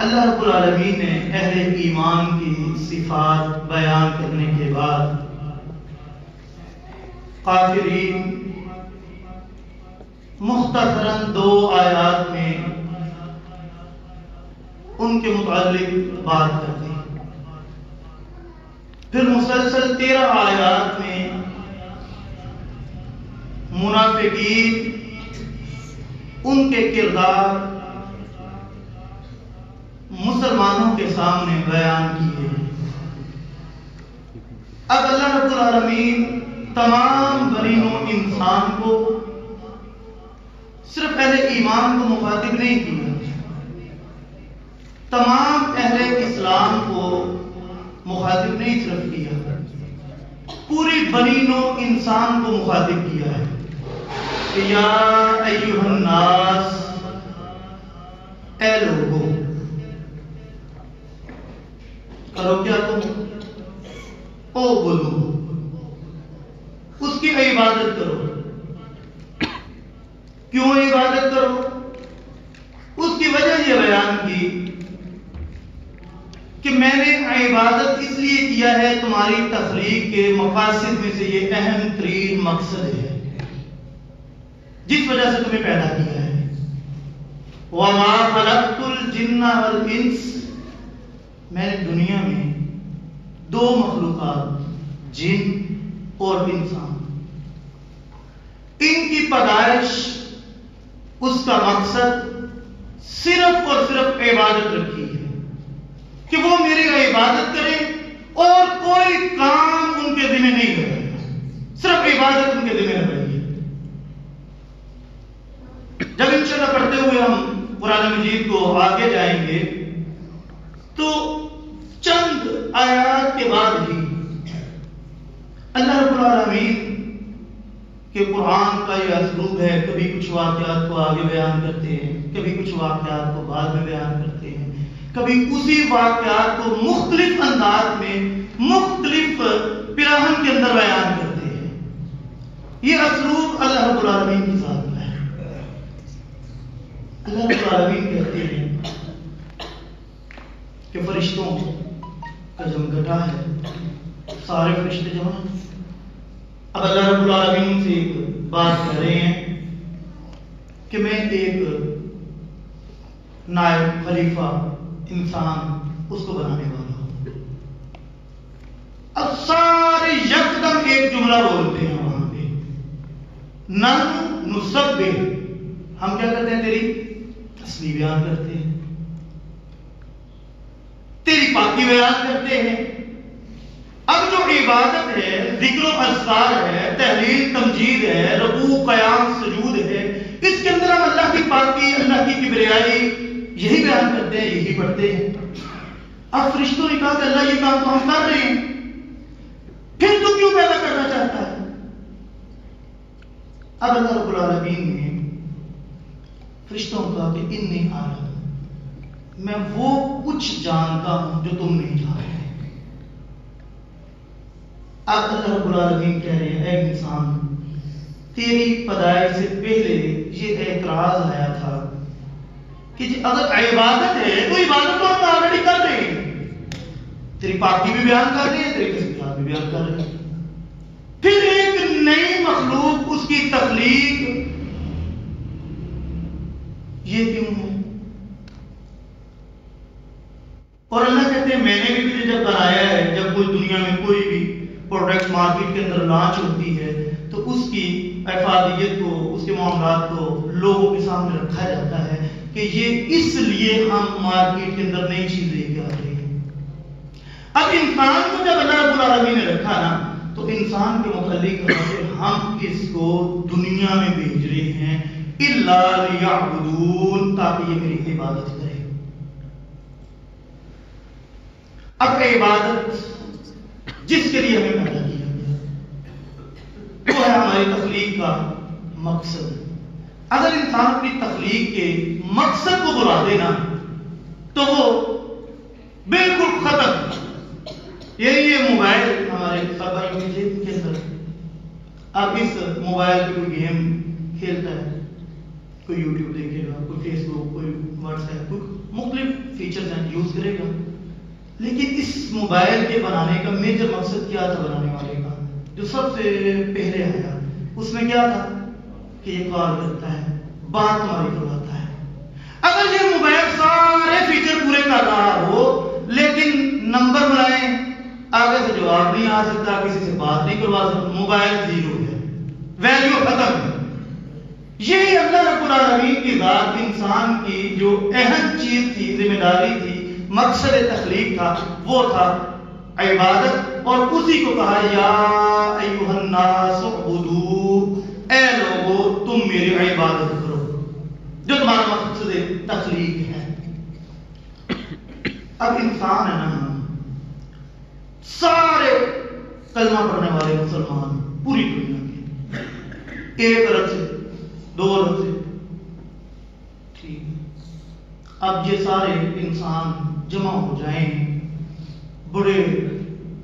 اللہ رب العالمین نے اہل ایمان کی صفات بیان کرنے کے بعد کافرین مختصراً 2 آیات میں ان کے متعلق بات کر دی، پھر مسلسل 13 آیات میں منافقین ان کے کردار مسلمانوں کے سامنے بیان کیے۔ اب اللہ رب العالمین تمام بنی نوع انسان کو، صرف اہل ایمان کو مخاطب نہیں کیا، تمام اہل اسلام کو مخاطب نہیں صرف کیا، پوری بنی نوع انسان کو مخاطب کیا ہے کہ یا ایھا الناس، اے لوگوں، کرو کیا تم؟ او بولو، اس کی عبادت کرو۔ کیوں عبادت کرو؟ اس کی وجہ یہ بیان کی کہ میں نے عبادت اس لیے کیا ہے، تمہاری تخلیق کے مقاصد میں سے یہ اہم ترین مقصد ہے جس وجہ سے تمہیں پیدا کیا ہے۔ وَمَا خَلَقْتُ الْجِنَّ وَالْإِنسَ، میں نے دنیا میں 2 مخلوقات، جن اور انسان، ان کی پیدائش، اس کا مقصد صرف اور صرف عبادت رکھی ہے کہ وہ میری عبادت کریں اور کوئی کام ان کے ذمہ نہیں کرے، صرف عبادت ان کے ذمہ رہے۔ جب انشاءاللہ پڑھتے ہوئے ہم قرآن مجید کو آگے جائیں گے تو چند آیات کے بعد ہی اللہ رب العالمین کہ قرآن کا یہ اسلوب ہے، کبھی کچھ واقعات کو آگے بیان کرتے ہیں، کبھی کچھ واقعات کو بعد میں بیان کرتے ہیں، کبھی اسی واقعات کو مختلف انداز میں مختلف پیراہن کے اندر بیان کرتے ہیں۔ یہ اسلوب اللہ رب العالمین کی ذات کا ہے۔ اللہ رب العالمین کہتے ہیں کہ فرشتوں کا جمگٹا ہے، سارے فرشتے جمع ہیں۔ اب اللہ رب العالمین سے ایک بات کر رہے ہیں کہ میں ایک نائب خلیفہ انسان اس کو بنانے والا ہوں۔ اب سارے یکدم ایک جملہ بولتے ہیں وہاں پہ، نحن نسبح، ہم کیا کرتے ہیں؟ تیری تسبیح بیان کرتے ہیں، تیری پاکی بیان کرتے ہیں۔ اب جو عبادت ہے، ذکر و اذکار ہے، تحلیل تمجید ہے، رکوع قیام سجود ہے، اس کے اندر ہم اللہ کی پاکی، اللہ کی کبریائی یہی بیان کرتے ہیں، یہی پڑھتے ہیں۔ اب فرشتوں نے کہا کہ اللہ یہ کام تو ہم کر رہے ہیں، پھر تو کیوں پیدا کرنا چاہتا ہے؟ اب اللہ رب العالمین نے فرشتوں کو کہا کہ انی اعلم، میں وہ کچھ جانتا ہوں جو تم نہیں جانتے۔ اب اللہ رب العالمین کہہ رہے ہیں اے انسان، تیری پیدائش سے پہلے یہ اعتراض آیا تھا کہ اگر عبادت ہے تو عبادت تو ہم آلریڈی کر رہے ہیں، تیری پاکی بھی بیان کر رہے ہیں، تیری تسبیحات بھی بیان کر رہے ہیں، پھر ایک نئی مخلوق، اس کی تخلیق، یہ کیوں ہے؟ اور اللہ کہتے ہیں میں نے بھی تجھے جب بنایا ہے، جب کوئی دنیا میں کوئی بھی پروڈکٹ مارکیٹ کے اندر لانچ ہوتی ہے تو اس کی افادیت کو، اس کے معاملات کو لوگوں کے سامنے رکھا جاتا ہے کہ یہ اس لیے ہم مارکیٹ کے اندر نئی چیز لے کے آ رہے ہیں۔ اب انسان کو جب اللہ رب العالمین نے رکھا نا، تو انسان کے متعلق ہم اس کو دنیا میں بھیج رہے ہیں الا لیعبدون، تاکہ یہ میری عبادت کرے۔ اب عبادت جس کے لیے ہمیں پیدا کیا گیا وہ ہے ہماری تخلیق کا مقصد۔ اگر انسان اپنی تخلیق کے مقصد کو بلا دینا تو وہ بالکل ختم۔ یہ موبائل ہمارے طلباء کے اندر اب اس موبائل پہ کوئی گیم کھیلتا ہے، کوئی یوٹیوب دیکھے گا، کوئی فیس بک، کوئی واٹس ایپ، کوئی مختلف فیچرز ہیں یوز کرے گا. لیکن اس موبائل کے بنانے کا میجر مقصد کیا تھا بنانے والے کا؟ جو سب سے پہلے آیا اس میں کیا تھا کہ یہ کال کرتا ہے، بات تمہاری کرواتا ہے. اگر یہ موبائل سارے فیچر پورے کر رہا ہو لیکن نمبر بلائیں آگے سے جواب نہیں آ سکتا، کسی سے بات نہیں کروا سکتا، موبائل زیرو ہے، ویلیو ختم ہے. یہی اللہ رب العالمین کی ذات انسان کی جو اہم چیز تھی، ذمہ داری تھی، مقصد تخلیق تھا، وہ تھا عبادت. اور اسی کو کہا یا ایھا الناس اعبدوا، اے لوگو تم میری عبادت کرو، جو تمہارا مقصد تخلیق ہے. اب انسان ہے نا، سارے کلمہ پڑھنے والے مسلمان پوری دنیا کے 1 ارب سے 2 ارب سے ٹھیک ہے. اب یہ سارے انسان جمع ہو جائیں، بڑے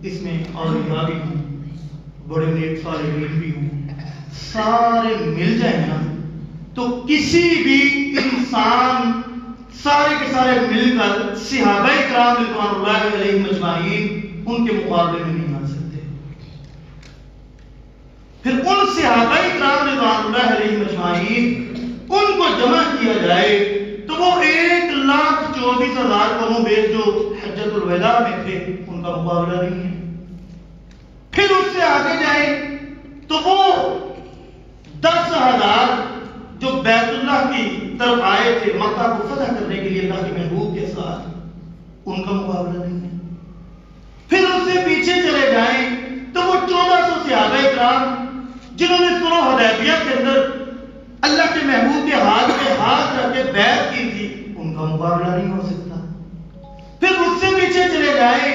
اس میں اولیاء بھی ہوں، بڑے نیک صالحین بھی ہوں، سارے مل جائیں نا، تو کسی بھی انسان سارے کے سارے مل کر صحابہ کرام رضوان اللہ علیہم اجمعین ان کے مقابلے میں نہیں آ سکتے. پھر ان صحابہ کرام رضوان اللہ علیہم اجمعین ان کو جمع کیا جائے تو وہ 1,24,000 قوم بیش جو حجۃ الوداع میں تھے ان کا مقابلہ نہیں ہے. پھر اس سے آگے جائیں تو وہ 10,000 جو بیت اللہ کی طرف آئے تھے مکہ کو فتح کرنے کے لیے اللہ کے محبوب کے ساتھ، ان کا مقابلہ نہیں ہے. پھر اس سے پیچھے چلے جائیں تو وہ 1400 صحابہ کرام جنہوں نے صلح حدیبیہ کے اندر اللہ کے محبوب کے ہاتھ میں ہاتھ رکھ کے بیعت کی تھی، ان کا مقابلہ نہیں ہو سکتا. پھر اس سے پیچھے چلے جائیں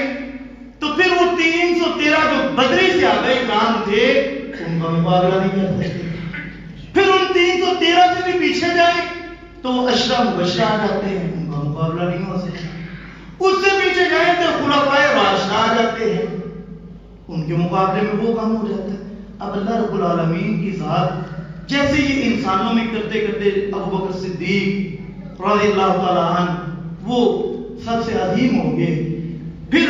تو پھر وہ 313 جو بدری صحابہ کرام تھے ان کا مقابلہ نہیں کر سکتے. پھر ان 313 سے بھی پیچھے جائیں تو وہ اشرا مبشرہ آ جاتے ہیں، ان کا مقابلہ نہیں ہو سکتا. اس سے پیچھے جائیں تو خلفائے راشدہ آ جاتے ہیں، ان کے مقابلے میں وہ کم ہو جاتا ہے. اب اللہ رب العالمین کی ذات جیسے یہ انسانوں میں کرتے کرتے ابو بکر صدیق رضی اللہ تعالیٰ عنہ وہ سب سے عظیم ہو گئے، پھر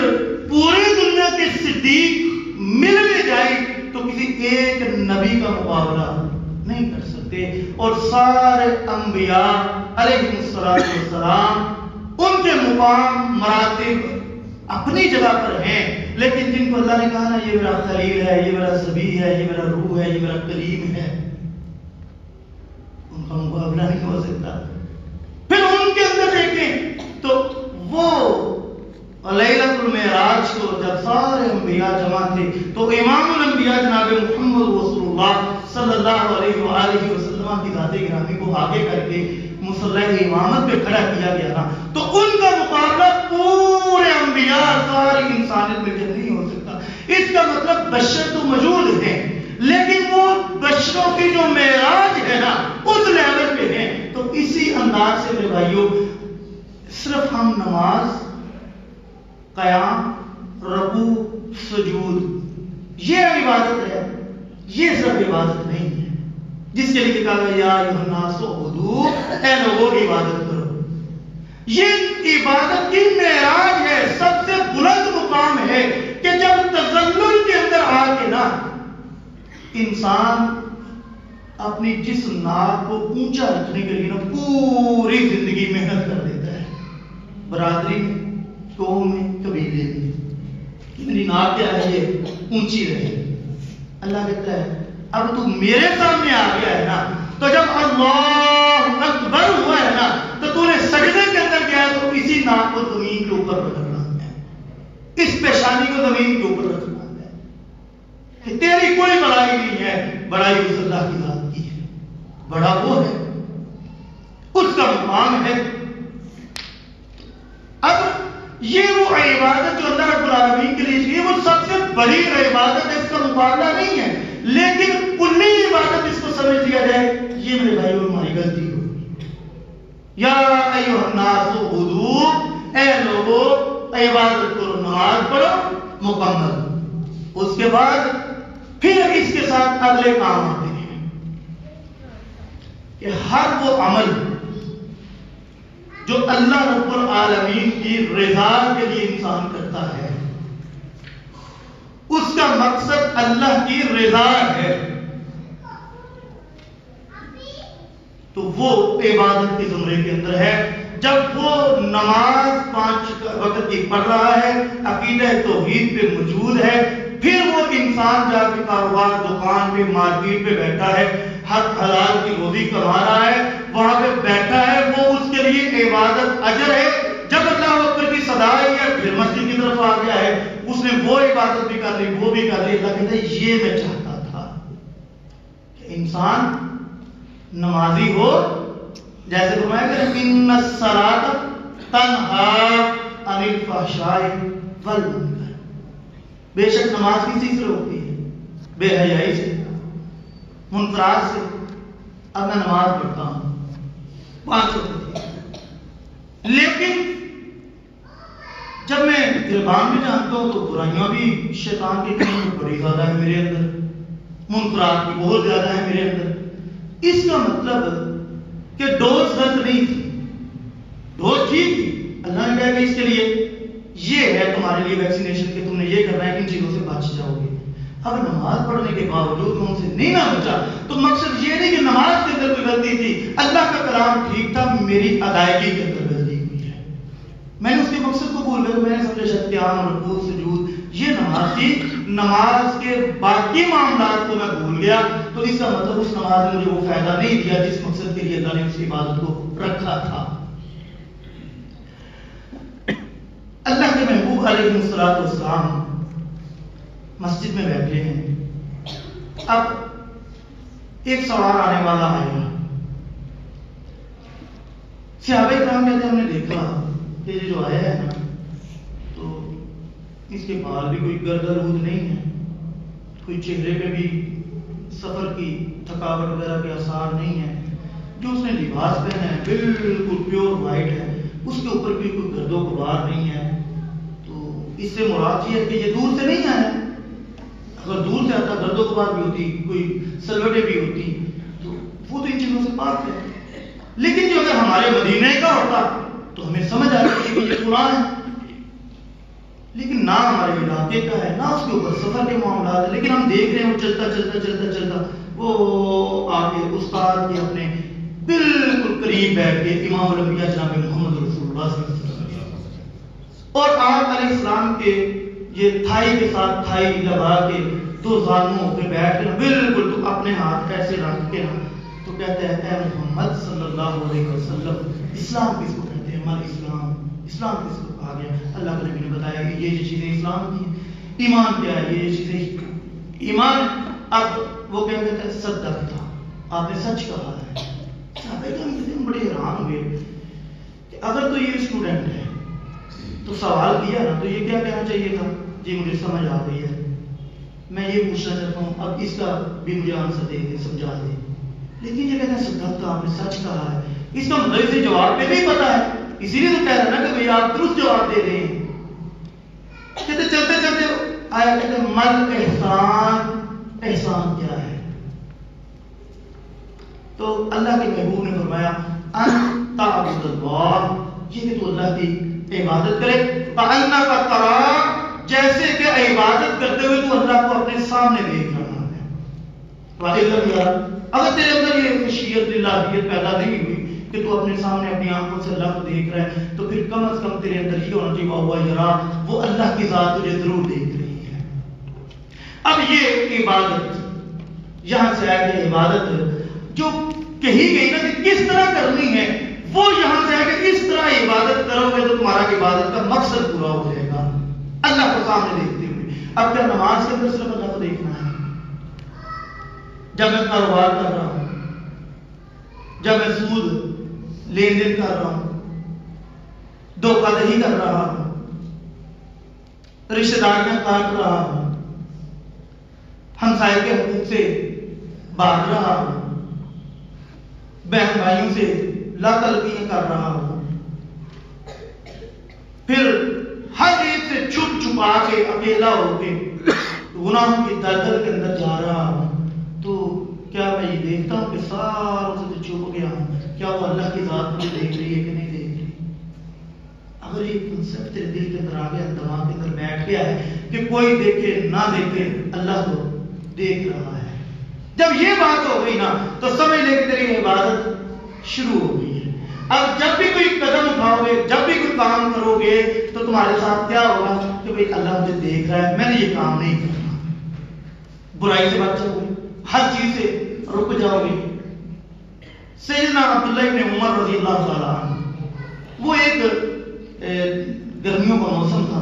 پوری دنیا کے صدیق مل بھی جائیں تو کسی ایک نبی کا مقابلہ نہیں کر سکتے. اور سارے انبیاء علیہم السلام ان کے مقام مراتب اپنی جگہ پر ہیں، لیکن جن کو اللہ نے کہا نا یہ میرا خلیل ہے، یہ میرا صبی ہے، یہ میرا روح ہے، یہ میرا کلیم ہے، ان کا مقابلہ نہیں ہو سکتا. پھر ان کے اندر دیکھیں تو وہ لیلۃ المعراج کو جب سارے انبیاء جمع تھے تو امام الانبیاء جناب محمد رسول اللہ صلی اللہ علیہ وآلہ وسلم کی ذات گرامی کو آگے کر کے مصلی امامت پہ کھڑا کیا گیا نا، تو ان کا مقابلہ پورے انبیاء ساری انسانیت میں نہیں ہو سکتا. اس کا مطلب بشر تو موجود ہیں لیکن وہ بشروں کی جو معراج ہے نا اس لیول پہ ہیں. تو اسی انداز سے میرے بھائیوں صرف ہم نماز، قیام، رکوع، سجود یہ عبادت ہے، یہ سب عبادت نہیں ہے جس کے لیے کہا گیا یا ایھا الناس اعبدوا، اے لوگوں عبادت کرو. یہ عبادت کی معراج ہے، سب سے بلند مقام ہے کہ جب تذلل کے اندر آ کے نا انسان اپنی جسم ناک کو اونچا رکھنے کے لیے نا پوری زندگی محنت کر دیتا ہے. برادری میں، قوم میں، قبیلے میں میری ناک کیا ہے یہ اونچی رہے. اللہ کہتا ہے اب تو میرے سامنے آ گیا ہے نا، تو جب اللہ اکبر ہوا ہے نا تو تو نے سجدے کے اندر کیا ہے تو اسی ناک کو زمین کے اوپر رکھنا ہے، اس پیشانی کو زمین کے اوپر رکھنا ہے. کہ تیری کوئی بڑائی نہیں ہے، بڑائی اس اللہ کی ذات کی ہے، بڑا وہ ہے، اس کا مقام ہے. اب یہ وہ عبادت جو اللہ رب العالمین کے لیے وہ سب سے بڑی عبادت ہے، اس کا مقابلہ نہیں ہے. لیکن کلی عبادت اس کو سمجھ لیا جائے یہ میرے بھائیوں ہماری غلطی ہوگی. یا ایھا الناس اعبدوا، اے لوگوں عبادت کرو، نماز پڑھو مکمل. اس کے بعد پھر اس کے ساتھ اگلے کام آتے ہیں. کہ ہر وہ عمل جو اللہ رب العالمین کی رضا کے لیے انسان کرتا ہے اس کا مقصد اللہ کی رضا ہے، تو وہ عبادت کے زمرے کے اندر ہے۔ جب وہ نماز 5 وقت کی پڑھ رہا ہے، عقیدہ توحید پہ موجود ہے، پھر وہ انسان جا کے کاروبار دکان پہ مارکیٹ پہ بیٹھا ہے، حلال کی روزی کما رہا ہے، وہاں پہ بیٹھا ہے، وہ اس کے لیے عبادت اجر ہے۔ جب اللہ اکبر کی صدا آئی ہے پھر مسجد کی طرف آ گیا ہے، اس نے وہ عبادت بھی کر لی، وہ بھی کر لی۔ اللہ کہتا ہے یہ میں چاہتا تھا کہ انسان نمازی ہو، جیسے فرمایا کہ ان الصلاۃ تنہی عن الفحشاء والمنکر، بے شک نماز کسی سے روکتی ہے؟ بے حیائی سے، منکرات سے۔ اب میں نماز پڑھتا ہوں 5 وقت، لیکن جب میں گربان بھی جانتا ہوں تو برائیاں بھی شیطان کی کہیں بڑی زیادہ ہے میرے اندر، منکرات بھی بہت زیادہ ہے میرے اندر۔ اس کا مطلب کہ ڈوز غلط نہیں تھی، ڈوز ٹھیک تھی۔ اللہ نے کہا کہ اس کے لیے یہ ہے تمہارے لیے ویکسینیشن کہ تم نے یہ کرنا ہے، ان چیزوں سے بچ جاؤ گے۔ اب نماز پڑھنے کے باوجود میں ان سے نہیں نہ بچا تو مقصد یہ نہیں کہ نماز کے اندر کوئی غلطی تھی، اللہ کا کلام ٹھیک تھا، میری ادائیگی کے اندر غلطی ہوئی ہے، میں نے اس کے مقصد کو بھول گیا، میں نے سمجھا شاید قیام رکوع سجود یہ نماز تھی، نماز کے باقی معاملات کو میں بھول گیا، تو اس کا مطلب اس نماز نے مجھے وہ فائدہ نہیں دیا جس مقصد کے لیے اللہ نے اس عبادت کو رکھا تھا۔ اللہ کے محبوب علیہ الصلوۃ والسلام مسجد میں بیٹھے ہیں، اب ایک سوار آنے والا آیا، صحابہ کرام کہتے ہیں ہم نے دیکھا کہ یہ جو آیا ہے نا تو اس کے بال بھی کوئی گرد رود نہیں ہے، کوئی چہرے پہ بھی سفر کی تھکاوٹ وغیرہ کے آثار نہیں ہے، جو اس نے لباس پہنا ہے بالکل پیور وائٹ ہے، اس کے اوپر بھی کوئی گرد و غبار نہیں ہے۔ تو اس سے مراد یہ ہے کہ یہ دور سے نہیں آیا، اگر دور سے آتا گرد و غبار بھی ہوتی، کوئی سلوٹیں بھی ہوتی، تو وہ تو ان چیزوں سے پاک ہے۔ لیکن جو اگر ہمارے مدینے کا ہوتا تو ہمیں سمجھ آ جاتی کہ یہ قرآن ہے، لیکن نہ ہمارے علاقے کا ہے، نہ اس کے اوپر سفر کے معاملات ہیں، لیکن ہم دیکھ رہے ہیں وہ چلتا چلتا چلتا چلتا وہ آگے استاد کے اپنے بالکل قریب بیٹھ کے امام الانبیاء جناب محمد رسول اللہ صلی اللہ علیہ وسلم اور آپ علیہ السلام کے یہ تھائی کے ساتھ تھائی لگا کے دو زانوں پہ بیٹھ کے بالکل تو اپنے ہاتھ ایسے رکھ کے نا تو کہتے ہیں اے محمد صلی اللہ علیہ وسلم، اسلام کس کو کہتے ہیں؟ ہمارا اسلام کس کو کہا گیا؟ اللہ کے نبی نے بتایا کہ یہ جو چیزیں اسلام کی ہیں۔ ایمان کیا ہے؟ یہ چیزیں ایمان۔ اب وہ کہتے ہیں صدق تھا، آپ نے سچ کہا ہے۔ صحابہ کرام کہتے ہیں بڑے حیران ہوئے کہ اگر تو یہ اسٹوڈنٹ ہے تو سوال کیا نا تو یہ کیا کہنا چاہیے تھا؟ جی مجھے سمجھ آ گئی ہے، میں یہ پوچھنا چاہتا ہوں، اب اس کا بھی مجھے آنسر دے دیں، سمجھا دیں۔ لیکن یہ کہتے ہیں صدق تھا، آپ نے سچ کہا ہے، اس کا مطلب اسے جواب پہ نہیں پتا ہے، اسی لیے تو کہہ رہا نا کہ بھئی آپ درست جواب دے رہے ہیں۔ کہتے چلتے چلتے آیا کہتے مل احسان، احسان کیا ہے؟ تو اللہ کے محبوب نے فرمایا ان تعبد اللہ، یہ کہ تو اللہ کی عبادت کرے، کأنک تراہ، جیسے کہ عبادت کرتے ہوئے تو اللہ کو اپنے سامنے دیکھ رہا ہے۔ وَإِلَّمْ يَرَ، اگر تیرے اندر یہ خشیت للہیت پیدا نہیں ہوئی کہ تو اپنے سامنے اپنی آنکھوں سے اللہ کو دیکھ رہا ہے، تو پھر کم از کم تیرے اندر یہ ہونا چاہیے وَهُوَ يَرَى، وہ اللہ کی ذات تجھے ضرور دیکھ رہی ہے۔ اب یہ عبادت یہاں سے آئے کہ عبادت جو کہی گئی نا کہ کس طرح کرنی ہے، وہ یہاں سے آئے کہ اس طرح عبادت کرو گے تو تمہارا عبادت کا مقصد پورا ہو جائے گا، اللہ کو سامنے دیکھتے ہوئے۔ اب کیا نماز کے اندر صرف اللہ کو دیکھنا ہے؟ جب میں کاروبار کر رہا ہوں، جب میں سود لین دین کر رہا ہوں، دھوکہ دہی کر رہا ہوں، رشتہ داریاں کاٹ رہا ہوں، ہمسائے کے حقوق سے بھاگ رہا ہوں، بہن بھائیوں سے لا تلقین کر رہا ہوں، پھر ہر ایک سے چھپ چھپا کے اکیلا ہو کے گناہوں کی دلدل کے اندر جا رہا ہوں، تو کیا میں یہ دیکھتا ہوں کہ ساروں سے چھپ کے تیرے دل کے اندر آ گیا، دماغ کے اندر بیٹھ گیا ہے کہ کوئی دیکھے نہ دیکھے اللہ تو دیکھ رہا ہے. جب یہ بات ہو گئی نا تو سمجھ لے کہ تیری عبادت شروع ہو گئی ہے. اب جب بھی کوئی قدم اٹھاؤ گے، جب بھی کوئی کام کرو گے تو تمہارے ساتھ کیا ہوگا کہ بھئی اللہ مجھے دیکھ رہا ہے، میں نے یہ کام نہیں کرنا. برائی سے بچ جاؤ گے، ہر چیز سے رک جاؤ گے. سیدنا عبداللہ ابن عمر رضی اللہ تعالیٰ عنہ، وہ ایک گرمیوں کا موسم تھا،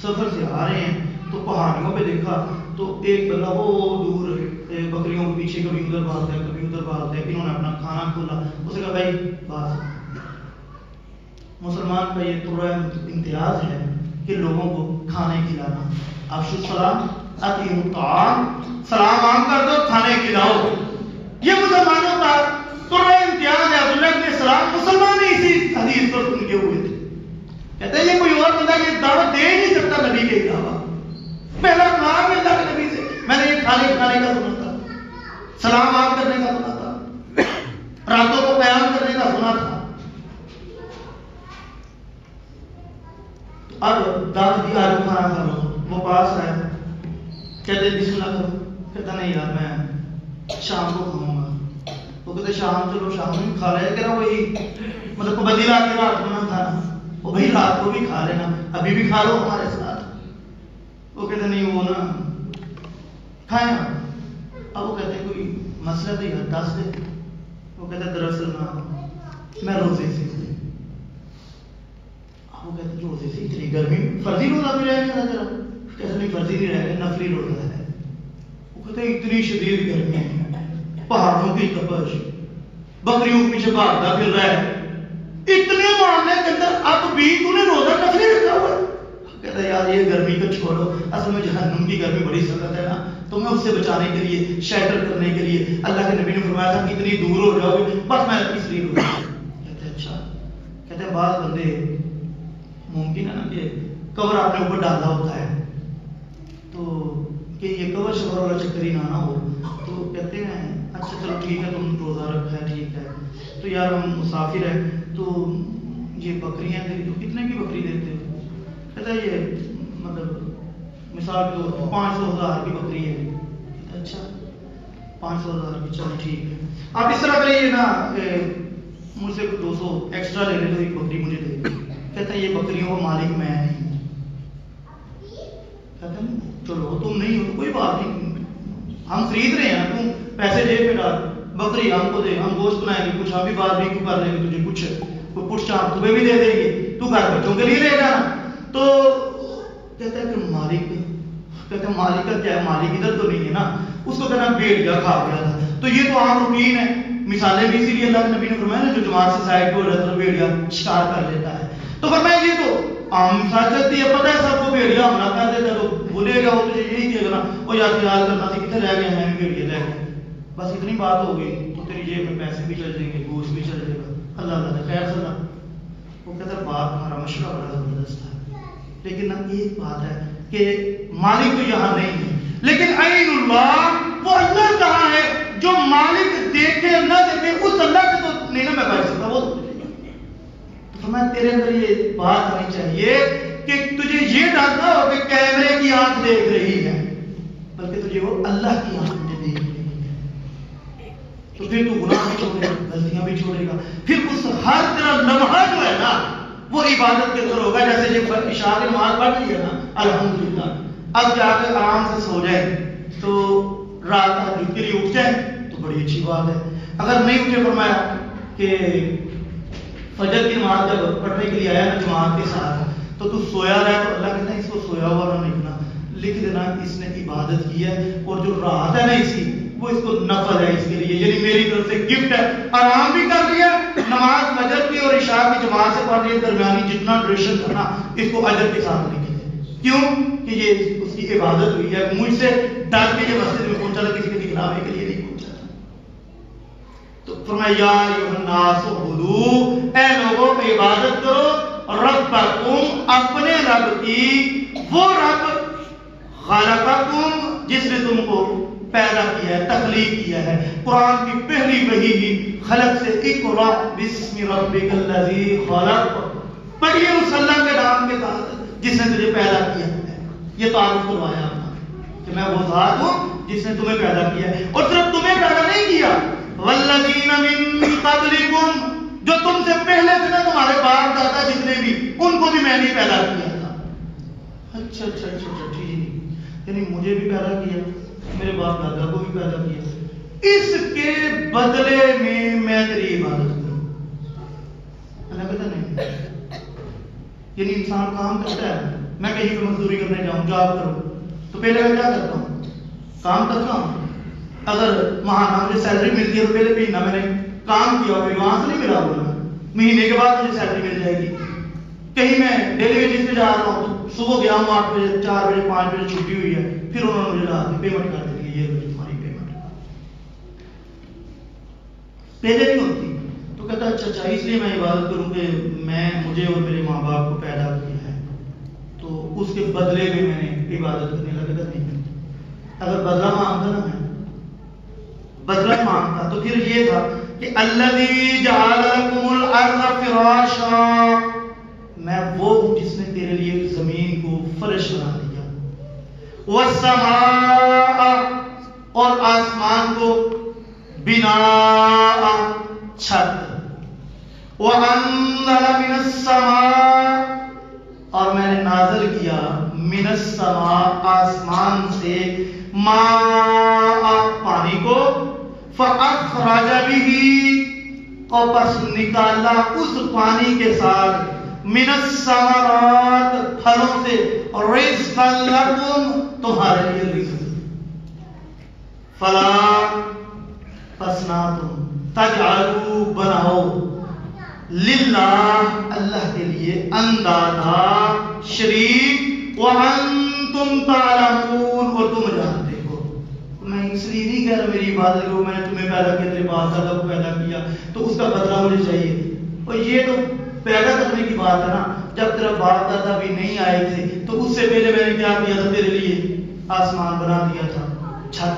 سفر سے آ رہے ہیں تو پہاڑیوں پہ دیکھا تو ایک بندہ وہ دور بکریوں کے پیچھے کبھی ادھر بھاگتا ہے کبھی ادھر بھاگتا ہے. انہوں نے اپنا کھانا کھولا. اس نے کہا بھائی بات مسلمان کا یہ تھوڑا امتیاز ہے کہ لوگوں کو کھانے کھلانا. افشوا السلام اطعموا الطعام، سلام عام کر دو، کھانے کھلاؤ. یہ مسلمانوں کا تھوڑا امتیاز ہے. عبداللہ ابن سلام مسلمان ہی اسی حدیث پر سن کے ہوئے تھے. کہتے ہیں یہ کوئی اور بندہ یہ دعوت دے نہیں سکتا نبی کے علاوہ. پہلا کلام اللہ کے نبی سے میں نے یہ کھانے کا سنا تھا، سلام عام کرنے کا سنا تھا، راتوں کو قیام کرنے کا سنا تھا. اب دعوت دی آلو کھانا کھا لو. وہ پاس آیا، کہتے بسم اللہ کرو. کہتا نہیں یار میں شام کو کھاؤں گا. وہ کہتے شام چلو شام میں کھا رہے. کہہ رہا وہی مطلب پابندی لا کے رات کو نہ کھانا. وہ بھائی رات کو بھی کھا لینا، ابھی بھی کھا لو ہمارے ساتھ. وہ کہتے نہیں وہ نا کھائیں. اب وہ کہتے ہیں کوئی مسئلہ تو یہ دس دے. وہ کہتے ہیں دراصل میں روزے سے. اب وہ کہتے ہیں روزے سے اتنی گرمی فرضی روزہ بھی رہ گیا تیرا؟ کہتے نہیں فرضی نہیں رہ گیا، نفلی روزہ ہے. وہ کہتے ہیں اتنی شدید گرمی ہے، پہاڑوں کی تپش، بکریوں کے پیچھے بھاگتا پھر رہا ہے، اتنے معاملے کے اندر اب بھی تو نے روزہ نفلی رکھا ہوا ہے. کہتا ہے یار یہ گرمی کو چھوڑو، اصل میں جہنم کی گرمی بڑی سخت ہے نا، تمہیں اس سے بچانے کے لیے شیلٹر کرنے کے لیے اللہ کے نبی نے فرمایا تھا کتنی دور ہو جاؤ گے، بس میں اس لیے روزہ. کہتے ہیں اچھا. کہتے ہیں بعض بندے ممکن ہے نا کہ کور آپ نے اوپر ڈالا ہوتا ہے تو کہ یہ کور شور والا چکر ہی نہ ہو. تو کہتے ہیں اچھا چلو ٹھیک ہے تم روزہ رکھا ہے ٹھیک ہے، تو یار ہم مسافر ہیں تو یہ بکریاں دے تو کتنے کی بکری دیتے ہو؟ کہتا ہے یہ مطلب مثال کے طور پر 500,000 کی بکری ہے. کہتا ہے اچھا 500,000 کی، چلو ٹھیک ہے. آپ اس طرح کریے نا مجھ سے 200 ایکسٹرا لے لے تو ایک بکری مجھے دے. کہتا ہے یہ بکریوں کا مالک میں نہیں. کہتا ہے چلو تم نہیں ہو تو کوئی بات نہیں، ہم خرید رہے ہیں، تم پیسے جیب میں ڈال، بکری ہم کو دے، ہم گوشت بنائیں گے، کچھ ہم بھی بات بھی کیوں کر لیں گے، تجھے کچھ پوچھ چاپ تمہیں بھی دے دیں گے، تو گھر بچوں کے لیے لے جانا. تو کہتا ہے کہ مالک، کہتے ہیں مالک کا کیا ہے، مالک ادھر تو نہیں ہے نا. اس کو کہنا بھیڑیا کھا گیا تھا. تو یہ تو عام روٹین ہے. مثالیں بھی اسی لیے اللہ کے نبی نے فرمایا نا جو جماعت سے سائڈ پہ ہو جاتا ہے بھیڑیا شکار کر لیتا ہے. تو فرمایا یہ تو عام مثال چلتی ہے، پتہ ہے سب کو بھیڑیا حملہ کر دیتا ہے تو بھولے گا وہ تجھے یہی کہے گا نا وہ یاد خیال کرنا تھی کتنے رہ گئے ہیں بھیڑیا رہ گئے. بس اتنی بات ہو گئی تو تیری جیب میں پیسے بھی چل جائیں گے، گوشت بھی چل جائے گا. اللہ اللہ نے خیر سنا. وہ کہتا ہے بات ہمارا مشورہ بڑا زبردست ہے، لیکن نا ایک بات ہے کہ مالک تو یہاں نہیں ہے، لیکن عین اللہ وہ اللہ کہاں ہے جو مالک دیکھے نہ دیکھے اس اللہ سے تو نہیں نا میں بچ سکتا. وہ تو میں تیرے اندر یہ بات ہونی چاہیے کہ تجھے یہ ڈالتا ہو کہ کیمرے کی آنکھ دیکھ رہی ہے، بلکہ تجھے وہ اللہ کی آنکھ دیکھ رہی ہے. تو پھر تو گناہ بھی چھوڑے گا، غلطیاں بھی چھوڑے گا. پھر اس ہر طرح لمحہ جو ہے نا وہ عبادت کے اندر ہوگا. جیسے جب عشاء کی نماز پڑھ لی ہے نا الحمدللہ، اب جا کے آرام سے سو جائے تو رات تہجد کے لیے اٹھ جائے تو بڑی اچھی بات ہے. اگر نہیں اٹھے فرمایا کہ فجر کی نماز جب پڑھنے کے لیے آیا نا جماعت کے ساتھ تو تو سویا رہا تو اللہ کہتا ہے اس کو سویا ہوا نہ لکھنا، لکھ دینا اس نے عبادت کی ہے اور جو راحت ہے نا اس کی وہ اس کو نفع ہے اس کے لیے، یعنی میری طرف سے گفٹ ہے. آرام بھی کر لیا، نماز فجر کی اور عشاء کی جماعت سے پڑھ لی، درمیانی جتنا ڈیوریشن تھا نا اس کو اجر کے ساتھ لکھ دے. کیوں کہ یہ اس کی عبادت ہوئی ہے. مجھ سے ڈر کے یہ مسجد میں پہنچا تھا، کسی کے دکھلاوے کے لیے نہیں پہنچا تھا. تو فرمایا یا ایھا الناس اعبدوا، اے لوگوں عبادت کرو ربکم، اپنے رب کی، وہ رب خلقکم جس نے تم کو پیدا کیا ہے، تخلیق کیا ہے. قرآن کی پہلی وحی ہی خلق سے اقرأ بسم ربک الذی خلق، پڑھیے اس اللہ کے نام کے ساتھ جس نے تجھے پیدا کیا ہے. یہ تعارف کروایا کہ میں وہ ذات ہوں جس نے تمہیں پیدا کیا ہے. اور صرف تمہیں پیدا نہیں کیا، والذین من قبلکم، جو تم سے پہلے تھے نا، تمہارے باپ دادا جتنے بھی، ان کو بھی میں نے پیدا کیا تھا. اچھا ٹھیک، یعنی مجھے بھی پیدا کیا، میرے باپ دادا کو بھی پیدا کیا، اس کے بدلے میں تیری عبادت کروں. اللہ کہتا نہیں، یعنی انسان کام کرتا ہے، میں کہیں پہ مزدوری کرنے جاؤں، جاب کروں تو پہلے میں کیا کرتا ہوں؟ کام کرتا ہوں. اگر ماہانہ مجھے سیلری ملتی ہے تو پہلے مہینہ میں نے کام کیا، پھر وہاں سے نہیں ملا ہوگا، مہینے کے بعد مجھے سیلری مل جائے گی. کہیں میں ڈیلی ویجز پہ جا رہا ہوں تو صبح گیا ہوں 8 بجے، 4 بجے 5 بجے چھٹی ہوئی ہے، پھر انہوں نے مجھے رات میں پیمنٹ کر دی، یہ تمہاری پیمنٹ پہلے نہیں ہوتی. تو کہتا اچھا اس لیے میں عبادت کروں کہ مجھے اور میرے ماں باپ کو پیدا کیا ہے تو اس کے بدلے میں نے عبادت کرنے لگا. نہیں، اگر بدلہ مانگتا نا، میں بدلہ مانگتا تو پھر یہ تھا کہ الذی جعل لکم الارض فراشا، میں وہ ہوں جس نے تیرے لیے زمین کو فرش بنا دیا، والسماء، اور آسمان کو بناء، چھت، وانزل من السماء، اور میں نے نازل کیا من السماء، آسمان سے، ماء، پانی کو، فاخرج به، اور پس نکالا اس پانی کے ساتھ، من الثمرات، پھلوں سے، رزقا لکم، تمہارے لیے رزق. فلا، پس نہ تم، تجعلوا، بناؤ، للہ، اللہ کے لیے، اندادا، شریک، وانتم تعلمون، اور تم جانتے ہو. میں اس لیے نہیں کہہ رہا میری عبادت کرو، میں نے تمہیں پیدا کیا، تیرے باپ دادا کو پیدا کیا تو اس کا بدلہ مجھے چاہیے. اور یہ تو پیدا کرنے کی بات ہے نا، جب تیرا باپ دادا بھی نہیں آئے تھے تو اس سے پہلے میں نے کیا کیا تھا تیرے لیے؟ آسمان بنا دیا تھا، چھت،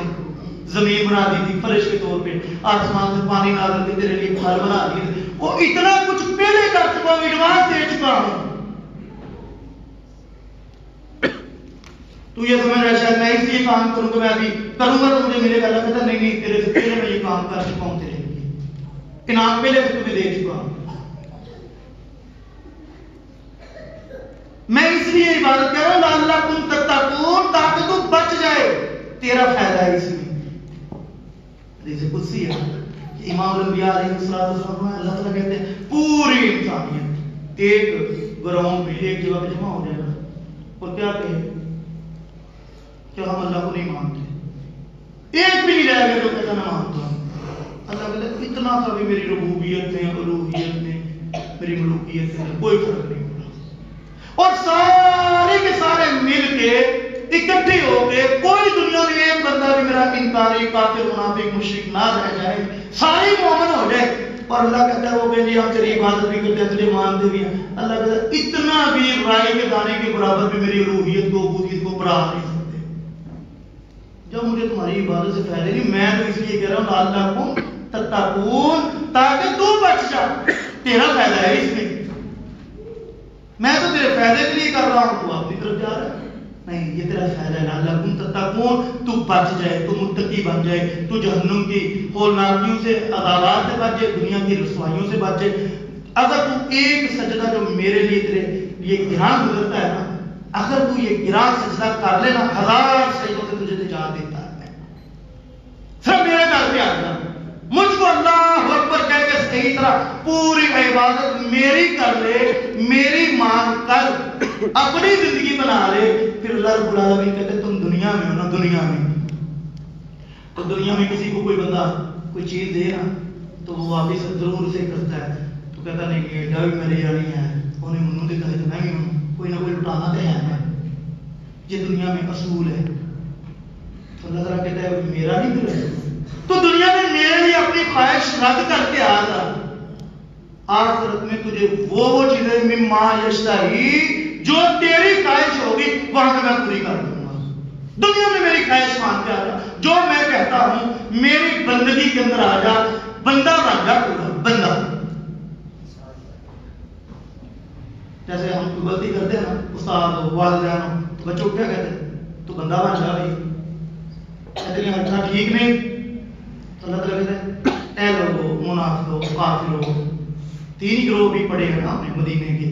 زمین بنا دی تھی فرش کے طور پہ، آسمان سے پانی نازل کے تیرے لیے پھل بنا دیے تھے. وہ اتنا کچھ پہلے کر چکا ہوں، ایڈوانس دے چکا ہوں. تو یہ سمجھ رہا ہے شاید میں اس لیے کام کروں گا، میں ابھی کروں گا تو مجھے ملے گا. اللہ کہتا نہیں، تیرے سے پہلے میں یہ کام کر چکا ہوں، تیرے لیے انعام پہلے سے تمہیں دے چکا ہوں. میں اس لیے عبادت کر رہا ہوں لعلکم تتقون، تاکہ تو بچ جائے، تیرا فائدہ ہے اس میں. حدیث قدسی ہے کہ امام الانبیاء علیہ السلام، اللہ تعالیٰ کہتے ہیں پوری انسانیت ایک گراؤنڈ میں، ایک جگہ پہ جمع ہو جائے گا اور کیا کہے کہ ہم اللہ کو نہیں مانتے، ایک بھی نہیں رہ گیا جو کہتا نہ مانتا ہوں. اللہ کہتا ہے اتنا سا بھی میری ربوبیت میں، الوہیت میں، میری ملوکیت میں کوئی فرق نہیں پڑا. اور سارے کے سارے مل کے اکٹھے ہو کے کوئی دنیا میں ایک بندہ بھی میرا انکاری، کافر، منافق، مشرک نہ رہ جائے، سارے مومن ہو جائے. اور اللہ کہتا ہے وہ جی ہم تیری عبادت بھی کرتے ہیں، تجھے مانتے بھی ہیں. اللہ کہتا ہے اتنا بھی رائے کے دانے کے برابر بھی میری الوہیت کو، عبودیت کو بڑھا نہیں سکتے. جب مجھے تمہاری عبادت سے فائدہ نہیں، میں تو اس لیے کہہ رہا ہوں لعلکم تتقون، تاکہ تو بچ جا، تیرا فائدہ ہے اس میں. میں تو تیرے فائدے کے لیے کر رہا ہوں، تو اپنی طرف جا رہا ہے. نہیں، یہ تیرا فائدہ ہے لعلکم تتقون، تو بچ جائے، تو متقی بن جائے، تو جہنم کی ہولناکیوں سے، عذابات سے بچ جائے، دنیا کی رسوائیوں سے بچ جائے. اگر تو ایک سجدہ جو میرے لیے تیرے یہ گران گزرتا ہے نا، اگر تو یہ گران سجدہ کر لینا 1000 سجدوں سے تجھے نجات دیتا ہے. صرف میرے در پہ آ جا، مجھ کو اللہ اکبر کہہ کے صحیح طرح پوری عبادت میری کر لے، میری مان کر اپنی زندگی بنا لے. پھر اللہ رب العالمین کہتے تم دنیا میں ہو نا، دنیا میں تو دنیا میں کسی کو کوئی بندہ کوئی چیز دے نا تو وہ واپس ضرور سے کرتا ہے. تو کہتا نہیں کہ ایڈا بھی میرے یار نہیں ہے، انہیں منو دیتا ہے تو میں بھی ہوں، کوئی نہ کوئی لٹانا تو ہے. یہ دنیا میں اصول ہے. تو اللہ تعالیٰ کہتا ہے میرا نہیں ملا تو دنیا میں میرے لیے اپنی خواہش رد کر کے آ جا. آخرت میں تجھے وہ چیزیں مما یشتہی جو تیری خواہش ہوگی وہاں پہ میں پوری کر دوں گا. دنیا میں میری خواہش مان کے آ جا، جو میں کہتا ہوں میری بندگی کے اندر آ جا، بندہ بن جا، پورا بندہ. جیسے ہم کوئی غلطی کرتے ہیں نا، استاد ہو، والدین ہو، تو بچوں کو کیا کہتے ہیں؟ تو بندہ بن جا بھائی، کہتے ہیں اتنا ٹھیک نہیں، تو اللہ تعالیٰ کہتے ہیں اے لوگو، منافق ہو، کافر ہو، تین ہی گروہ بھی پڑے ہیں نا ہم نے مدینے کے،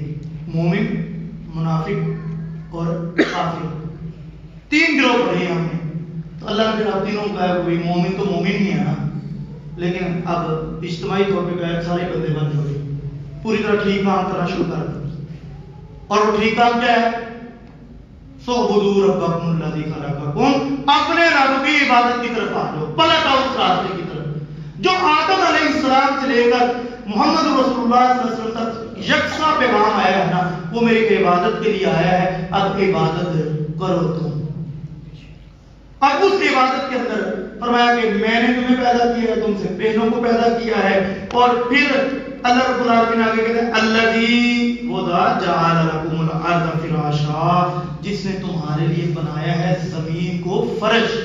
مومن، منافق اور کافر، تین گروہ پڑھے ہیں ہم نے. تو اللہ نے پھر اب تینوں کو کہا کوئی مومن تو مومن ہی ہے نا، لیکن اب اجتماعی طور پہ کہا سارے بندے بن جاؤ، پوری طرح ٹھیک کام کرنا شروع کر دو. اور وہ ٹھیک کام کیا ہے؟ فَاعْبُدُوا رَبَّكُمُ الَّذِي خَلَقَكُمْ، اپنے رب کی عبادت کی طرف آ جاؤ، پلٹ آؤ اس راستے کی طرف جو آدم علیہ السلام سے لے کر محمد رسول اللہ صلی اللہ علیہ وسلم تک یکساں پیغام آیا ہے نا، وہ میری عبادت کے لیے آیا ہے. اب عبادت کرو تم. اب اس عبادت کے اندر فرمایا کہ میں نے تمہیں پیدا کیا ہے، تم سے بہنوں کو پیدا کیا ہے. اور پھر اللہ رب العالمین آگے کہتے ہیں الذی، وہ ذات جعل لکم الارض فراشا، جس نے تمہارے لیے بنایا ہے زمین کو فرش.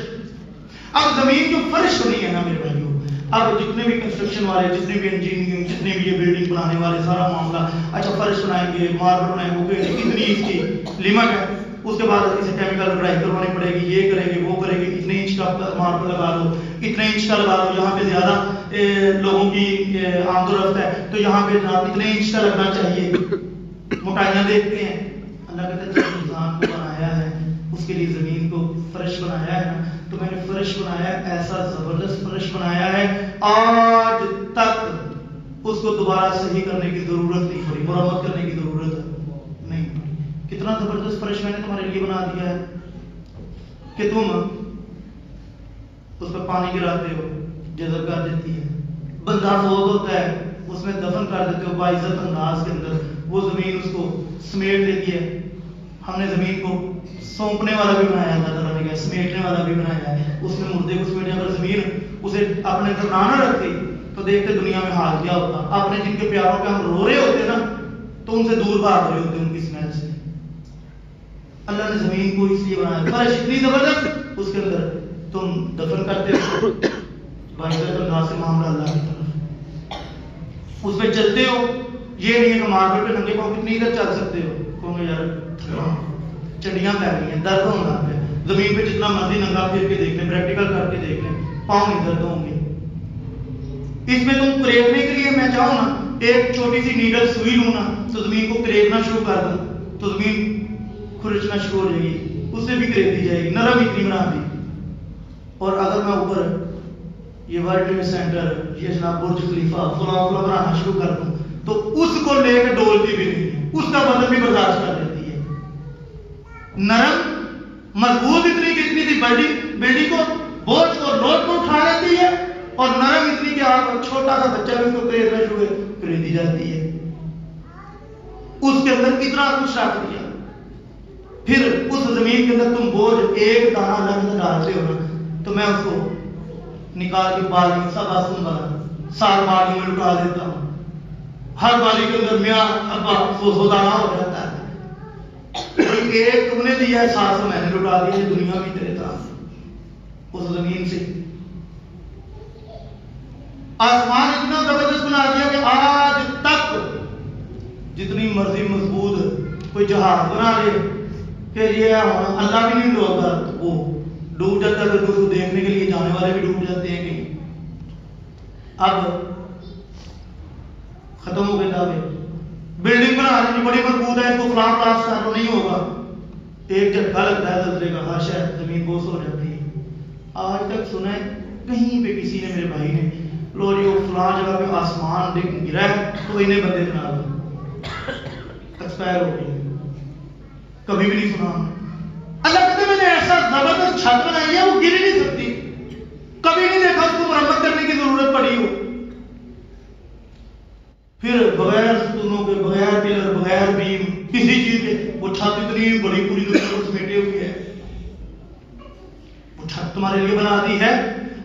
اب زمین جو فرش بنی ہے نا میرے بھائیوں، اب جتنے بھی کنسٹرکشن والے، جتنے بھی انجینئرنگ، جتنے بھی یہ بلڈنگ بنانے والے، سارا معاملہ اچھا فرش بنائیں گے، ماربل بنائیں گے، اتنی اس کی لیمٹ ہے، اس کے بعد اسے کیمیکل ڈرائی کروانی پڑے گی، یہ کریں گے، وہ کریں گے، اتنے انچ کا ماربل لگا دو، اتنے انچ کا لگا دو، جہاں پہ زیادہ لوگوں کی آمد و رفت ہے تو یہاں پہ جناب اتنے انچ کا لگنا چاہیے. موٹائیاں دیکھتے ہیں. اللہ کہتے ہیں جب انسان کو بنایا ہے، اس کے لیے زمین کو فرش بنایا ہے نا، تو میں نے فرش بنایا ہے، ایسا زبردست فرش بنایا ہے، آج تک اس کو دوبارہ صحیح کرنے کی ضرورت نہیں پڑی، مرمت کرنے کی ضرورت نہیں پڑی. کتنا زبردست فرش میں نے تمہارے لیے بنا دیا ہے کہ تم اس پہ پانی گراتے ہو، جذب کر دیتی ہے. بندہ فوت ہوتا ہے، اس میں دفن کر دیتے ہو باعزت انداز کے اندر، وہ زمین اس کو سمیٹ لیتی ہے. ہم نے زمین کو سونپنے والا بھی بنایا ہے، اللہ تعالیٰ نے کہا سمیٹنے والا بھی بنایا ہے. اس میں مردے کو سمیٹنے، اگر زمین اسے اپنے اندر نہ رکھتی تو دیکھتے دنیا میں حال کیا ہوتا. اپنے جن کے پیاروں پہ ہم رو رہے ہوتے نا، تو ان سے دور بھاگ رہے ہوتے ان کی اسمیل سے. اللہ نے زمین کو اس لیے بنایا، فرش اتنی زبردست، اس کے اندر تم دفن کرتے ہو باعزت انداز سے معاملہ اللہ کی طرف، اس پہ چلتے ہو. یہ نہیں ہے کہ مارکیٹ پہ ننگے پاؤں کتنی ادھر چل سکتے ہو، کہوں گے یار چڑیاں پہ رہی ہیں، درد ہونا پہ زمین پہ جتنا مرضی ننگا پھر کے دیکھ لیں، پریکٹیکل کر کے دیکھ لیں، پاؤں نہیں درد ہوں گے. اس میں تم کریدنے کے لیے میں چاہوں نا، ایک چھوٹی سی نیڈل سوئی لوں نا، تو زمین کو کریدنا شروع کر دوں تو زمین کھرچنا شروع ہو جائے گی، اس سے بھی کریدی جائے گی، نرم اتنی بنا دی. اور اگر میں اوپر یہ ورلڈ ٹریڈ سینٹر، یہ جناب برج خلیفہ فلاں فلاں بنانا شروع کر دوں تو اس کو لے کے ڈولتی بھی نہیں ہے، اس کا وزن بھی برداشت کر لیتی ہے. نرم مضبوط اتنی کہ اتنی سی بلڈنگ کو، بوجھ کو، لوڈ کو اٹھا لیتی ہے، اور نرم اتنی کہ آپ چھوٹا سا بچہ بھی اس کو کریدنا شروع کریدی جاتی ہے. اس کے اندر اتنا کچھ رکھ دیا. پھر اس زمین کے اندر تم بوجھ ایک دانہ لفظ ڈالتے ہو نا، تو میں اس کو نکال کے بالی سب آسن والا سال بالی میں لٹا دیتا ہوں. ہر بالی کے اندر میاں ابا سو دانہ ہو جاتا ہے. ایک تم نے دیا ہے، 700 میں نے لٹا دیا، یہ دنیا بھی تیرے طرف اس زمین سے. آسمان اتنا زبردست بنا دیا کہ آج تک جتنی مرضی مضبوط کوئی جہاز بنا لے کہ یہ اللہ بھی نہیں ڈوبتا، وہ ڈوب جاتا ہے. اس کو دیکھنے کے لیے جانے والے بھی ڈوب جاتے ہیں کہیں. اب ختم ہو گئے دعوے. بلڈنگ بنا رہی بڑی مضبوط ہے، اس کو فلاں پلاسٹر نہیں ہوگا، ایک جھٹکا لگتا ہے زلزلے کا، ہر شاید زمین بوس ہو جاتی ہے. آج تک سنا ہے کہیں پہ کسی نے، میرے بھائی نے، لو جی وہ فلاں جگہ پہ آسمان گرا ہے تو انہیں بندے بنا دو، ایکسپائر ہو گئی. کبھی بھی نہیں سنا. اللہ کہتے میں نے ایسا زبردست چھت بنائی ہے وہ گر ہی نہیں سکتی. کبھی نہیں دیکھا اس کو مرمت کرنے کی ضرورت پڑی ہو. پھر بغیر ستونوں کے، بغیر پلر، بغیر بیم، کسی چیز کے وہ چھت اتنی بڑی پوری دنیا کو سمیٹے ہوئی ہے. وہ چھت تمہارے لیے بنا دی ہے.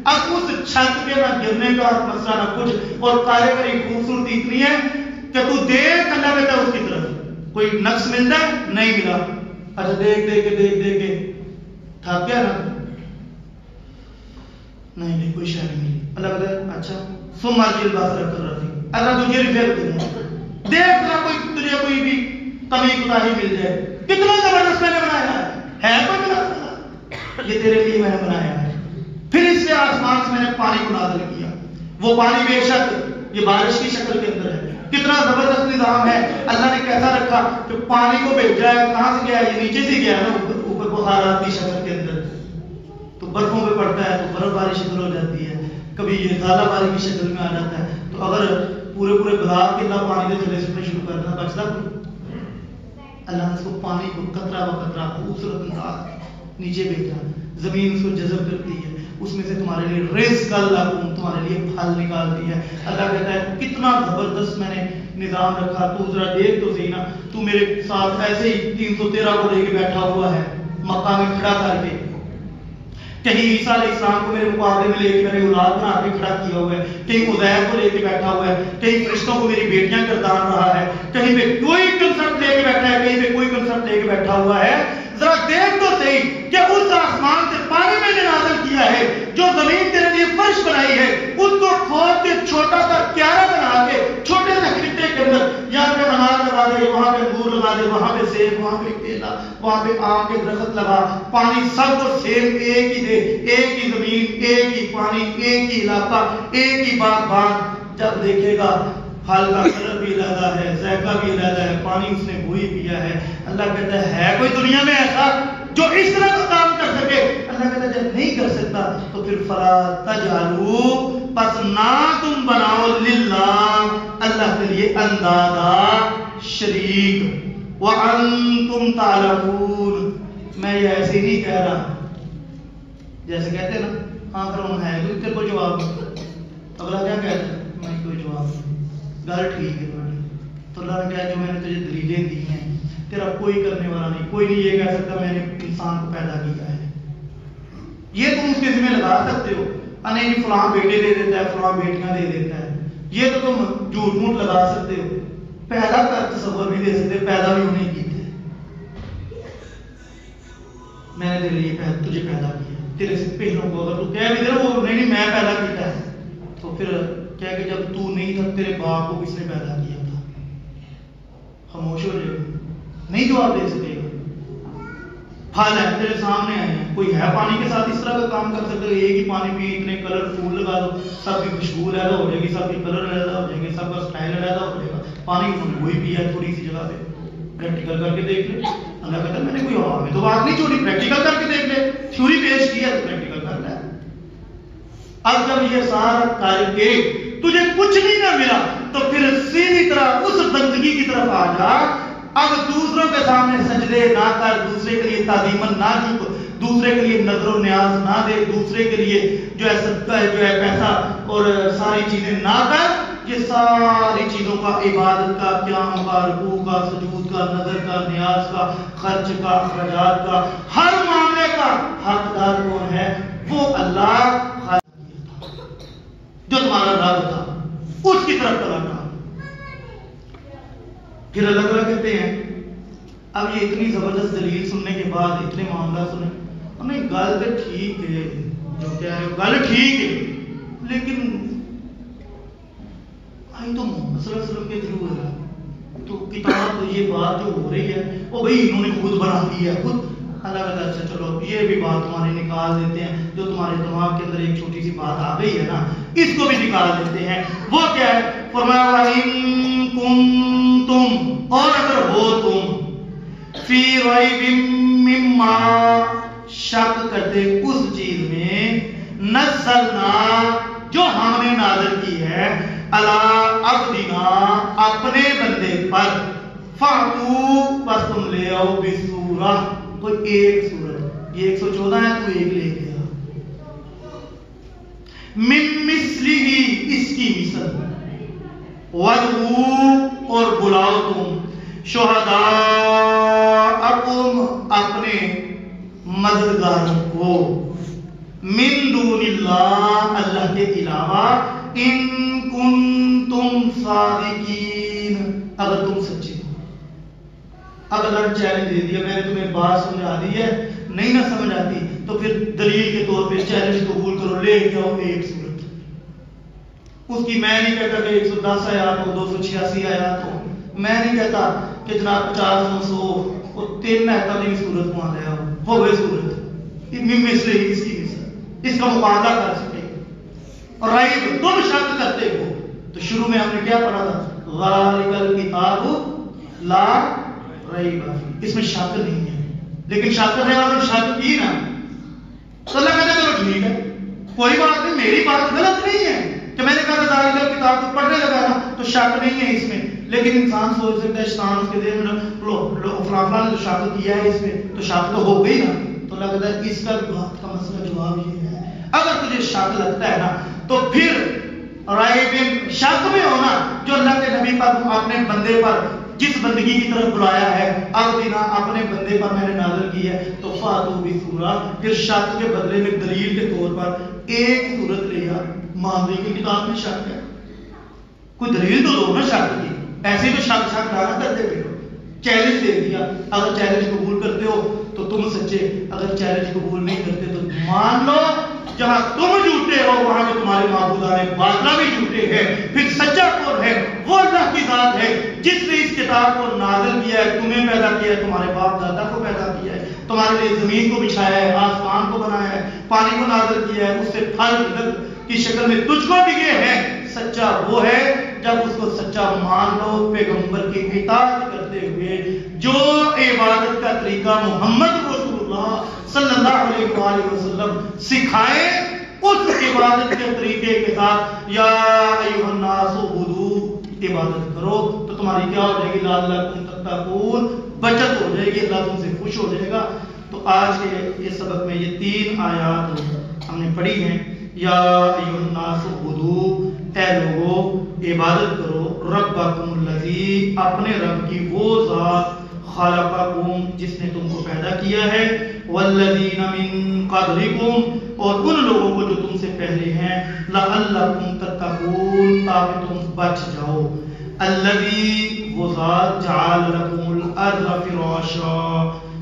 اب اس چھت کے نہ گرنے کا مسئلہ نہ کچھ، اور کاریگری خوبصورتی اتنی ہے کہ تو دیکھ اللہ بیٹا اس کی طرف کوئی نقص ملتا ہے نہیں ملا. اچھا دیکھ کے تھک گیا نا، نہیں کوئی شے نہیں ملی. اللہ کہتا ہے اچھا سو مرضی الباس رکھ کر رکھی. اگر تجھے ریفیئر کرنا دیکھ رہا کوئی تجھے کوئی بھی کمی کوتاہی مل جائے. کتنا زبردست میں نے بنایا ہے کوئی بنا؟ یہ تیرے لیے میں نے بنایا ہے. پھر اس سے آسمان سے میں نے پانی کو نازل کیا. وہ پانی بے شک یہ بارش کی شکل کے اندر ہے. کتنا زبردست نظام ہے. اللہ نے کیسا رکھا کہ پانی کو بھیجا ہے. کہاں سے گیا؟ یہ نیچے سے گیا نا اوپر بخارات کی شکل کے اندر. تو برفوں پہ پڑتا ہے تو برف باری شکل ہو جاتی ہے. کبھی یہ ژالہ باری کی شکل میں آ جاتا ہے. تو اگر پورے بلاک کے اللہ پانی کے تھلے سے شروع کرنا بچتا اللہ نے اس کو پانی کو قطرہ و قطرہ خوبصورت انداز نیچے بھیجا. زمین اس کو جذب کرتی ہے. اس میں سے تمہارے لیے رزق لکم تمہارے لیے پھل نکالتی ہے. اللہ کہتا ہے کتنا زبردست میں نے نظام رکھا. تو ذرا دیکھ تو صحیح نا. تو میرے ساتھ ایسے ہی 313 کو لے کے بیٹھا ہوا ہے مکہ میں کھڑا کر کے. کہیں عیسیٰ علیہ السلام کو میرے مقابلے میں لے کے میرے اولاد بنا کے کھڑا کیا ہوا ہے. کہیں عزیر کو لے کے بیٹھا ہوا ہے. کہیں فرشتوں کو میری بیٹیاں گردان رہا ہے. کہیں پہ کوئی کنسرٹ لے کے بیٹھا ہے. کہیں پہ کوئی کنسرٹ لے کے بیٹھا ہوا ہے. ذرا دیکھ تو صحیح کہ اس آسمان سے پانی میں نے نازل کیا ہے. جو زمین تیرے لیے فرش بنائی ہے اس کو کھود کے چھوٹا سا کیارا بنا کے چھوٹے سے خطے کے اندر یہاں پہ انار لگا دے, وہاں پہ انگور لگا دے, وہاں پہ سیب, وہاں پہ کیلا, وہاں پہ آم کے درخت لگا. پانی سب کو سیم ایک ہی دے. ایک ہی زمین, ایک ہی پانی, ایک ہی علاقہ, ایک ہی باغ. جب دیکھے گا پھل کا کلر بھی علیحدہ ہے, ذائقہ بھی علیحدہ ہے, پانی اس نے وہی پیا ہے. اللہ کہتا ہے کوئی دنیا میں ایسا جو اس طرح کا کام کر سکے؟ اللہ کہتا ہے جب نہیں کر سکتا تو پھر فلا تجعلوا پس نہ تم بناؤ للہ اللہ کے لیے اندادا شریک وانتم تعلمون. میں یہ ایسے نہیں کہہ رہا جیسے کہتے ہیں نا ہاں فرعون ہے کوئی تیرے کو جواب. اگلا کیا کہتا ہے؟ میں کوئی جواب نہیں. گل ٹھیک ہے بڑی. تو اللہ نے کہا جو میں نے تجھے دلیلیں دی ہیں تیرا کوئی کرنے والا نہیں. کوئی نہیں یہ کہہ سکتا میں نے انسان کو پیدا کیا ہے. یہ تم اس کے ذمہ لگا سکتے ہو نہیں جی فلاں بیٹے دے دیتا ہے, فلاں بیٹیاں دے دیتا ہے. یہ تو تم جھوٹ موٹ لگا سکتے ہو. پیدا کا تصور نہیں دے سکتے. پیدا بھی انہیں کی تھے. میں نے تیرے لیے تجھے پیدا کیا. تیرے سے پہلوں کو اگر تو کہہ بھی دے وہ نہیں میں پیدا کیا ہے تو پھر کہہ کہ جب تو نہیں تھا تیرے باپ کو کس نے پیدا کیا تھا؟ خاموش ہو جائے. نہیں جواب دے سکے گا. پھل ہے تیرے سامنے آئے ہیں. کوئی ہے پانی کے ساتھ اس طرح کا کام کر سکتے؟ ایک ہی پانی پی, اتنے کلر پھول لگا دو, سب کی خوشبو علیحدہ ہو جائے گی, سب کے کلر علیحدہ ہو جائیں گے, سب کا اسٹائل علیحدہ ہو جائے گا. پانی وہی پیا تھوڑی سی جگہ پہ. پریکٹیکل کر کے دیکھ لے. اللہ کہتا ہے میں نے کوئی ہوا میں تو بات نہیں چھوڑی. پریکٹیکل کر کے دیکھ لے. تھیوری پیش کی ہے تو پریکٹیکل کر لے. اب جب یہ سارا کر کے تجھے کچھ نہیں نہ ملا تو پھر سیدھی طرح اس بندگی کی طرف آ جا. اب دوسروں کے سامنے سجدے نہ کر, دوسرے کے لیے تعظیمن نہ جھک, دوسرے کے لیے نظر و نیاز نہ دے, دوسرے کے لیے جو ہے صدقہ ہے جو ہے پیسہ اور ساری چیزیں نہ کر. یہ ساری چیزوں کا عبادت کا, قیام کا, رکوع کا, سجود کا, نظر کا, نیاز کا, خرچ کا, اخراجات کا, ہر معاملے کا حقدار کون ہے؟ وہ اللہ جو تمہارا رب تھا اس کی طرف چلا تھا. پھر اللہ تعالیٰ کہتے ہیں اب یہ اتنی زبردست دلیل سننے کے بعد اتنے معاملہ سنے ہمیں گل تو ٹھیک ہے جو کیا ہے گل ٹھیک ہے لیکن آئی تو محمد صلی اللہ علیہ وسلم کے تھرو ہے تو کتاب تو یہ بات جو ہو رہی ہے وہ بھائی انہوں نے خود بنا دی ہے خود. اللہ کہتا ہے اچھا چلو یہ بھی بات تمہارے نکال دیتے ہیں. جو تمہارے دماغ کے اندر ایک چھوٹی سی بات آ گئی ہے نا اس کو بھی نکال دیتے ہیں. وہ کیا ہے؟ فرمایا وَإِن كُنتُمْ اور اگر ہو تم فی ریب مما شک کرتے اس چیز میں نزلنا جو ہم نے نازل کی ہے علی عبدنا اپنے بندے پر فاتو بس تم لے آؤ بسورہ کوئی ایک سورت. یہ 114 ہے تو ایک لے گیا. من مثلی اس کی مثل وَدْعُوا اور بلاؤ تم شہداءکم اپنے مددگاروں کو من دون اللہ اللہ کے علاوہ ان کنتم صادقین اگر تم سچے ہو. اب اللہ نے چیلنج دے دیا میں نے تمہیں بات سمجھا دی ہے نہیں نہ سمجھ آتی تو پھر دلیل کے طور پہ چیلنج قبول کرو لے جاؤ ایک سورت. اس کی میں نہیں کہتا کہ 110 آیات ہو 286 آیات ہو. میں نہیں کہتا کہ جناب 50-100 وہ 3 مہتابی صورت کو آنے وہ صورت مثل ہی اس کی مثل اس کا مقابلہ کر سکے. اور ریب تم شک کرتے ہو تو شروع میں ہم نے کیا پڑھا تھا؟ ذالک الکتاب لا ریب فیہ، اس میں شک نہیں ہے. لیکن شک کرنے والوں شک کی نا تو اللہ کہتا ہے چلو ٹھیک ہے کوئی بات نہیں، میری بات غلط نہیں ہے کہ میں نے کہا ذالک الکتاب کو پڑھنے لگا نا تو شک نہیں ہے اس میں. لیکن انسان سوچ سکتا ہے شیطان اس کے ذہن میں فلاں نے تو شک کیا ہے اس میں تو شک تو ہو گئی نا. تو اللہ کہتا ہے اس کا بات کا مسئلہ جواب یہ ہے اگر تجھے شک لگتا ہے نا تو پھر ریب شک میں ہونا جو اللہ کے نبی پر اپنے بندے پر جس بندگی کی طرف بلایا ہے اب دینا اپنے بندے پر میں نے نازل کی ہے تو فاتو بسورہ، پھر شک کے بدلے میں دلیل کے طور پر ایک سورت لے آ. معاملے کی کتاب میں شک ہے کوئی دلیل تو دو نا شک کی، ایسے تو شک نہ کرتے پھر. چیلنج دے دیا، اگر چیلنج قبول کرتے ہو تو تم سچے، اگر چیلنج قبول نہیں کرتے تو مان لو جہاں تم جھوٹے ہو وہاں جو تمہارے معبودان باطلا بھی جھوٹے ہیں. پھر سچا کون ہے؟ وہ اللہ کی ذات ہے جس نے اس کتاب کو نازل کیا ہے، تمہیں پیدا کیا ہے، تمہارے باپ دادا کو پیدا کیا ہے، تمہارے لیے زمین کو بچھایا ہے، آسمان کو بنایا ہے، پانی کو نازل کیا ہے، اس سے پھل کی شکل میں تجھ کو دیے ہیں. سچا وہ ہے جب اس کو سچا مان لو، پیغمبر کی اطاعت کرتے ہوئے جو عبادت کا طریقہ محمد رسول اللہ صلی اللہ علیہ وآلہ وسلم سکھائے اس عبادت کے طریقے کے ساتھ یا ایھا الناس اعبدوا عبادت کرو تو تمہاری کیا ہو جائے گی؟ لعلکم تتقون، بچت ہو جائے گی، اللہ تم سے خوش ہو جائے گا. تو آج کے یہ سبق میں یہ 3 آیات ہم نے پڑھی ہیں. یا ایھا الناس اعبدوا، اے لوگو عبادت کرو، ربکم الذی، اپنے رب کی وہ ذات، خلقکم جس نے تم کو پیدا کیا ہے، والذین من قبلکم اور ان لوگوں کو جو تم سے پہلے ہیں، لعلکم تتقون تاکہ تم بچ جاؤ. الذی وہ ذات، جعل لکم الارض فراشا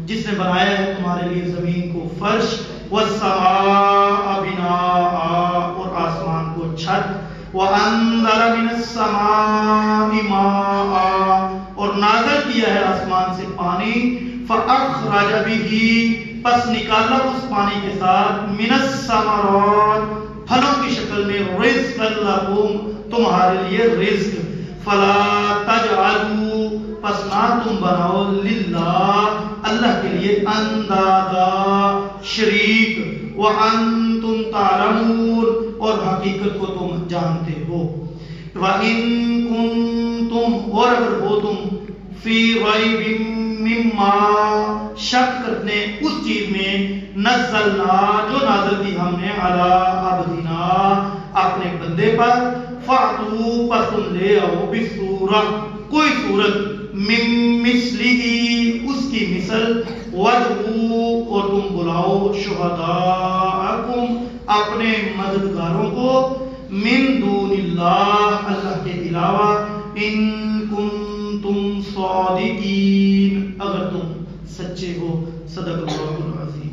جس نے بنایا ہے تمہارے لیے زمین کو فرش، والسماء بناء اور آسمان کو چھت، وَأَنزَلَ مِنَ السَّمَاءِ مَاءً اور نازل کیا ہے آسمان سے پانی، فَأَخْرَجَ بِهِ پس نکالا اس پانی کے ساتھ، مِنَ الثَّمَرَاتِ پھلوں کی شکل میں، رِزْقًا لَكُمْ تمہارے لیے رزق، فَلَا تَجْعَلُوا پس نہ تم بناؤ، للہ اللہ کے لیے، اندادا شریک، وَأَنْتُمْ تَعْلَمُونَ اور حقیقت کو تم جانتے ہو. وَإِن كُنتُمْ اور اگر ہو تم، فِي رَيْبٍ مِّمَّا شک کرنے اس چیز میں، نزلنا جو نازل کی ہم نے، عَلَىٰ عَبْدِنَا اپنے بندے پر، فَأْتُوا پس تم لے آؤ، بِسُورَةٍ کوئی صورت، مِن مِثْلِهِ اس کی مثل، وَادْعُوا اور تم بلاؤ، شُهَدَاءَکُمْ اپنے مددگاروں کو، من دون اللہ اللہ کے علاوہ، ان کنتم صادقین اگر تم سچے ہو. صدق اللہ العظیم.